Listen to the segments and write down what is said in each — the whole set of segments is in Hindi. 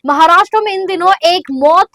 महाराष्ट्र में इन दिनों एक मौत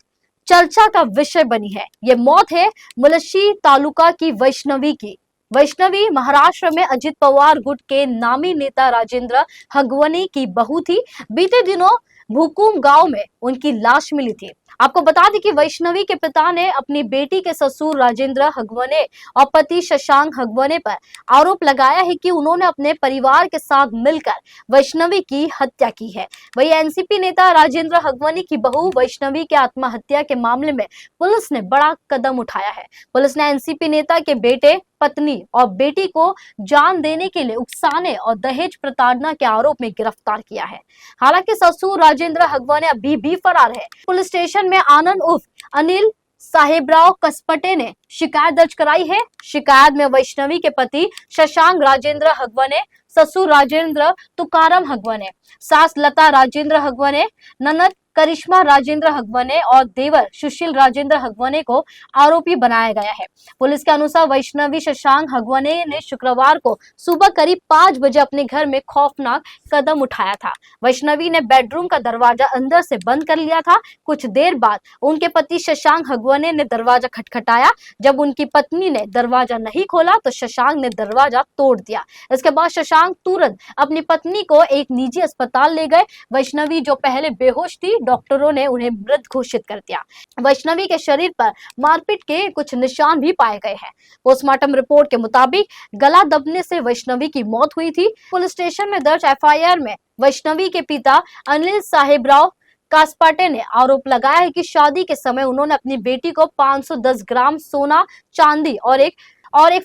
चर्चा का विषय बनी है। ये मौत है मुलशी तालुका की वैष्णवी की। वैष्णवी महाराष्ट्र में अजित पवार गुट के नामी नेता राजेंद्र हगवने की बहू थी। बीते दिनों भूकुम गांव में उनकी लाश मिली थी। आपको बता दें कि वैष्णवी के पिता ने अपनी बेटी के ससुर राजेंद्र हगवने और पति शशांक हगवने पर आरोप लगाया है कि उन्होंने अपने परिवार के साथ मिलकर वैष्णवी की हत्या की है। वही एनसीपी नेता राजेंद्र हगवने की बहू वैष्णवी के आत्महत्या के मामले में पुलिस ने बड़ा कदम उठाया है। पुलिस ने एनसीपी नेता के बेटे, पत्नी और बेटी को जान देने के लिए उकसाने और दहेज प्रताड़ना के आरोप में गिरफ्तार किया है। हालांकि ससुर राजेंद्र हगवने अभी भी फरार है। पुलिस स्टेशन में आनंद उर्फ अनिल साहेबराव कसपटे ने शिकायत दर्ज कराई है। शिकायत में वैष्णवी के पति शशांक राजेंद्र हगवने, ससुर राजेंद्र तुकाराम हगवने, सास लता राजेंद्र हगवने, ननद करिश्मा राजेंद्र हगवने और देवर सुशील राजेंद्र हगवने को आरोपी बनाया गया है। पुलिस के अनुसार वैष्णवी शशांक हगवने ने शुक्रवार को सुबह करीब 5 बजे अपने घर में खौफनाक कदम उठाया था। वैष्णवी ने बेडरूम का दरवाजा अंदर से बंद कर लिया था। कुछ देर बाद उनके पति शशांक हगवने ने दरवाजा खटखटाया। जब उनकी पत्नी ने दरवाजा नहीं खोला तो शशांक ने दरवाजा तोड़ दिया। इसके बाद शशांक तुरंत अपनी पत्नी को एक निजी अस्पताल ले गए। वैष्णवी जो पहले बेहोश थी, डॉक्टरों ने उन्हें मृत घोषित कर दिया। वैष्णवी के शरीर पर मारपीट के कुछ निशान भी पाए गए हैं। पोस्टमार्टम रिपोर्ट के मुताबिक गला दबने से वैष्णवी की मौत हुई थी। पुलिस स्टेशन में दर्ज एफआईआर में वैष्णवी के पिता अनिल साहेबराव कासपाटे ने आरोप लगाया है कि शादी के समय उन्होंने अपनी बेटी को 510 ग्राम सोना, चांदी और एक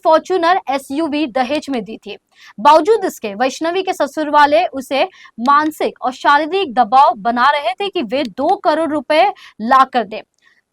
फॉर्च्यूनर एसयूवी दहेज में दी थी। बावजूद इसके वैष्णवी के ससुर वाले उसे मानसिक और शारीरिक दबाव बना रहे थे कि वे 2 करोड़ रुपए ला कर दे,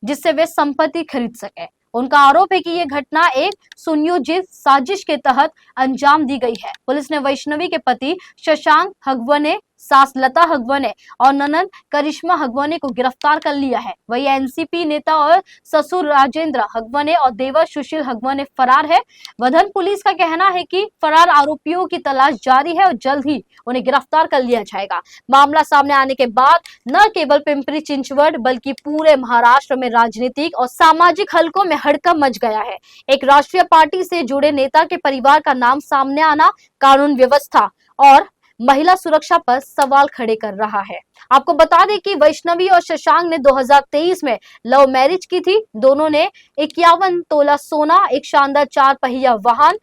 जिससे वे संपत्ति खरीद सके। उनका आरोप है कि यह घटना एक सुनियोजित साजिश के तहत अंजाम दी गई है। पुलिस ने वैष्णवी के पति शशांक हगवने, सास लता हगवने और ननद करिश्मा हगवने को गिरफ्तार कर लिया है। वही एनसीपी नेता और ससुर राजेंद्र हगवने और देवर सुशील हगवने फरार है। वधन पुलिस का कहना है कि फरार आरोपियों की तलाश जारी है और जल्द ही उन्हें गिरफ्तार कर लिया जाएगा। मामला सामने आने के बाद न केवल पिंपरी चिंचवड बल्कि पूरे महाराष्ट्र में राजनीतिक और सामाजिक हलकों में हड़कंप मच गया है। एक राष्ट्रीय पार्टी से जुड़े नेता के परिवार का नाम सामने आना कानून व्यवस्था और महिला सुरक्षा पर सवाल खड़े कर रहा है। आपको बता दें कि वैष्णवी और शशांक ने 2023 में लव मैरिज की थी। दोनों ने 51 तोला सोना, एक शानदार 4 पहिया वाहन,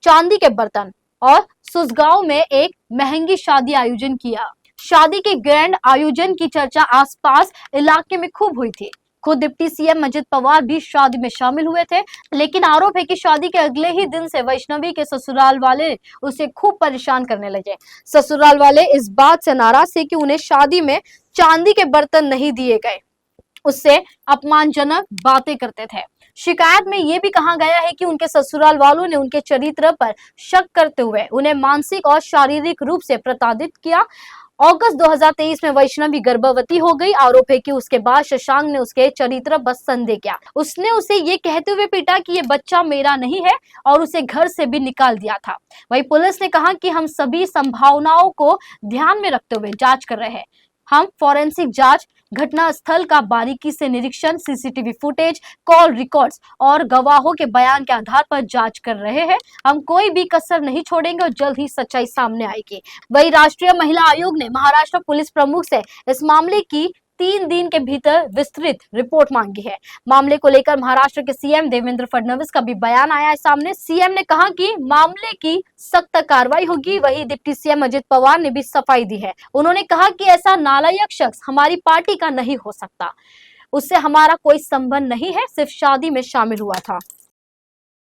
चांदी के बर्तन और सुसगांव में एक महंगी शादी आयोजन किया। शादी के ग्रैंड आयोजन की चर्चा आसपास इलाके में खूब हुई थी। खुद डिप्टी सीएम अजित पवार भी शादी में शामिल हुए थे, लेकिन आरोप है कि शादी के अगले ही दिन से वैष्णवी के ससुराल वाले उसे खूब परेशान करने लगे। ससुराल वाले इस बात से नाराज थे कि उन्हें शादी में चांदी के बर्तन नहीं दिए गए, उससे अपमानजनक बातें करते थे। शिकायत में यह भी कहा गया है कि उनके ससुराल वालों ने उनके चरित्र पर शक करते हुए उन्हें मानसिक और शारीरिक रूप से प्रताड़ित किया। अगस्त 2023 में वैष्णवी गर्भवती हो गई। आरोप है कि उसके बाद शशांक ने उसके चरित्र पर संदेह किया। उसने उसे ये कहते हुए पीटा कि ये बच्चा मेरा नहीं है और उसे घर से भी निकाल दिया था। वही पुलिस ने कहा कि हम सभी संभावनाओं को ध्यान में रखते हुए जांच कर रहे हैं। हम फॉरेंसिक जांच, घटना स्थल का बारीकी से निरीक्षण, सीसीटीवी फुटेज, कॉल रिकॉर्ड्स और गवाहों के बयान के आधार पर जांच कर रहे हैं। हम कोई भी कसर नहीं छोड़ेंगे और जल्द ही सच्चाई सामने आएगी। वही राष्ट्रीय महिला आयोग ने महाराष्ट्र पुलिस प्रमुख से इस मामले की 3 दिन के भीतर विस्तृत रिपोर्ट मांगी है। मामले को लेकर महाराष्ट्र के सीएम देवेंद्र फडणवीस का भी बयान आया है सामने। सीएम ने कहा कि मामले की सख्त कार्रवाई होगी। वही डिप्टी सीएम अजित पवार ने भी सफाई दी है। उन्होंने कहा कि ऐसा नालायक शख्स हमारी पार्टी का नहीं हो सकता, उससे हमारा कोई संबंध नहीं है, सिर्फ शादी में शामिल हुआ था।